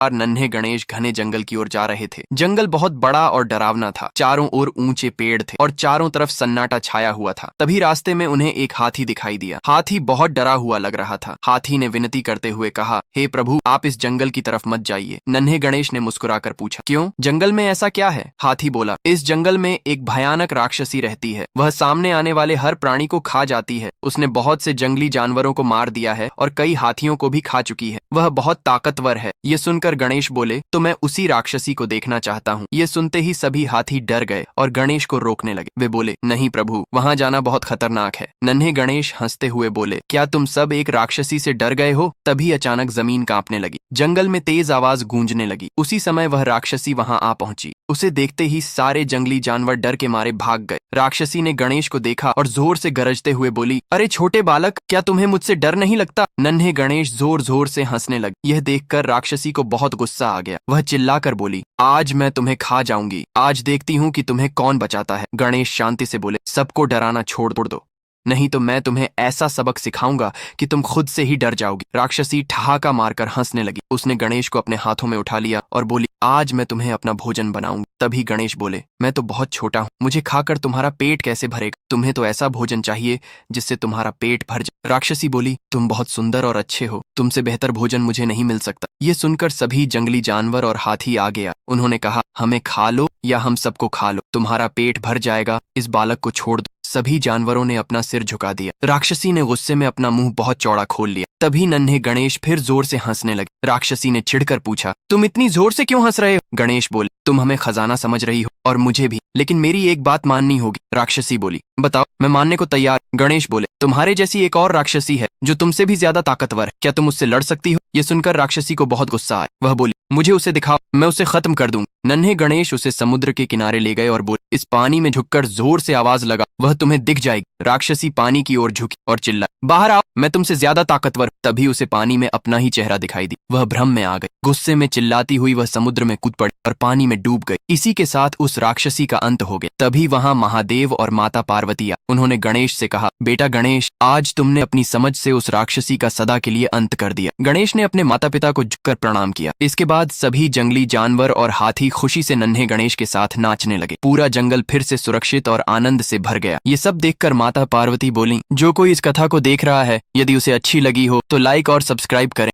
और नन्हे गणेश घने जंगल की ओर जा रहे थे। जंगल बहुत बड़ा और डरावना था। चारों ओर ऊंचे पेड़ थे और चारों तरफ सन्नाटा छाया हुआ था। तभी रास्ते में उन्हें एक हाथी दिखाई दिया। हाथी बहुत डरा हुआ लग रहा था। हाथी ने विनती करते हुए कहा, हे प्रभु, आप इस जंगल की तरफ मत जाइए। नन्हे गणेश ने मुस्कुराकर पूछा, क्यों? जंगल में ऐसा क्या है? हाथी बोला, इस जंगल में एक भयानक राक्षसी रहती है। वह सामने आने वाले हर प्राणी को खा जाती है। उसने बहुत से जंगली जानवरों को मार दिया है और कई हाथियों को भी खा चुकी है। वह बहुत ताकतवर है। ये सुनकर गणेश बोले, तो मैं उसी राक्षसी को देखना चाहता हूँ। ये सुनते ही सभी हाथी डर गए और गणेश को रोकने लगे। वे बोले, नहीं प्रभु, वहाँ जाना बहुत खतरनाक है। नन्हे गणेश हंसते हुए बोले, क्या तुम सब एक राक्षसी से डर गए हो? तभी अचानक जमीन कांपने लगी। जंगल में तेज आवाज गूंजने लगी। उसी समय वह राक्षसी वहां आ पहुंची। उसे देखते ही सारे जंगली जानवर डर के मारे भाग गए। राक्षसी ने गणेश को देखा और जोर से गरजते हुए बोली, अरे छोटे बालक, क्या तुम्हें मुझसे डर नहीं लगता? नन्हे गणेश जोर जोर से हंसने लगे। यह देखकर राक्षसी को बहुत गुस्सा आ गया। वह चिल्लाकर बोली, आज मैं तुम्हें खा जाऊंगी। आज देखती हूँ कि तुम्हें कौन बचाता है। गणेश शांति से बोले, सबको डराना छोड़ दो, नहीं तो मैं तुम्हें ऐसा सबक सिखाऊंगा कि तुम खुद से ही डर जाओगी। राक्षसी ठहाका मारकर हंसने लगी। उसने गणेश को अपने हाथों में उठा लिया और बोली, आज मैं तुम्हें अपना भोजन बनाऊंगी। तभी गणेश बोले, मैं तो बहुत छोटा हूँ, मुझे खाकर तुम्हारा पेट कैसे भरेगा? तुम्हें तो ऐसा भोजन चाहिए जिससे तुम्हारा पेट भर जाए। राक्षसी बोली, तुम बहुत सुंदर और अच्छे हो, तुमसे बेहतर भोजन मुझे नहीं मिल सकता। ये सुनकर सभी जंगली जानवर और हाथी आ गया। उन्होंने कहा, हमें खा लो या हम सबको खा लो, तुम्हारा पेट भर जाएगा, इस बालक को छोड़ दो। सभी जानवरों ने अपना सिर झुका दिया। राक्षसी ने गुस्से में अपना मुंह बहुत चौड़ा खोल लिया। तभी नन्हे गणेश फिर जोर से हंसने लगे। राक्षसी ने चिढ़कर पूछा, तुम इतनी जोर से क्यों हंस रहे हो? गणेश बोले, तुम हमें खजाना समझ रही हो और मुझे भी, लेकिन मेरी एक बात माननी होगी। राक्षसी बोली, बताओ, मैं मानने को तैयार। गणेश बोले, तुम्हारे जैसी एक और राक्षसी है जो तुमसे भी ज्यादा ताकतवर है। क्या तुम उससे लड़ सकती हो? ये सुनकर राक्षसी को बहुत गुस्सा आया। वह बोली, मुझे उसे दिखाओ, मैं उसे खत्म कर दूंगा। नन्हे गणेश उसे समुद्र के किनारे ले गए और बोले, इस पानी में झुककर जोर से आवाज लगा, वह तुम्हें दिख जाएगी। राक्षसी पानी की ओर झुकी और चिल्लाई, बाहर आओ, मैं तुमसे ज्यादा ताकतवर। तभी उसे पानी में अपना ही चेहरा दिखाई दी। वह भ्रम में आ गई। गुस्से में चिल्लाती हुई वह समुद्र में कूद पड़ी और पानी में डूब गई। इसी के साथ उस राक्षसी का अंत हो गया। तभी वहां महादेव और माता पार्वती आ। उन्होंने गणेश से कहा, बेटा गणेश, आज तुमने अपनी समझ से उस राक्षसी का सदा के लिए अंत कर दिया। गणेश ने अपने माता पिता को झुककर प्रणाम किया। इसके बाद सभी जंगली जानवर और हाथी खुशी से नन्हे गणेश के साथ नाचने लगे। पूरा जंगल फिर से सुरक्षित और आनंद से भर गया। ये सब देखकर माता पार्वती बोली, जो कोई इस कथा को देख रहा है, यदि उसे अच्छी लगी हो तो लाइक और सब्सक्राइब करें।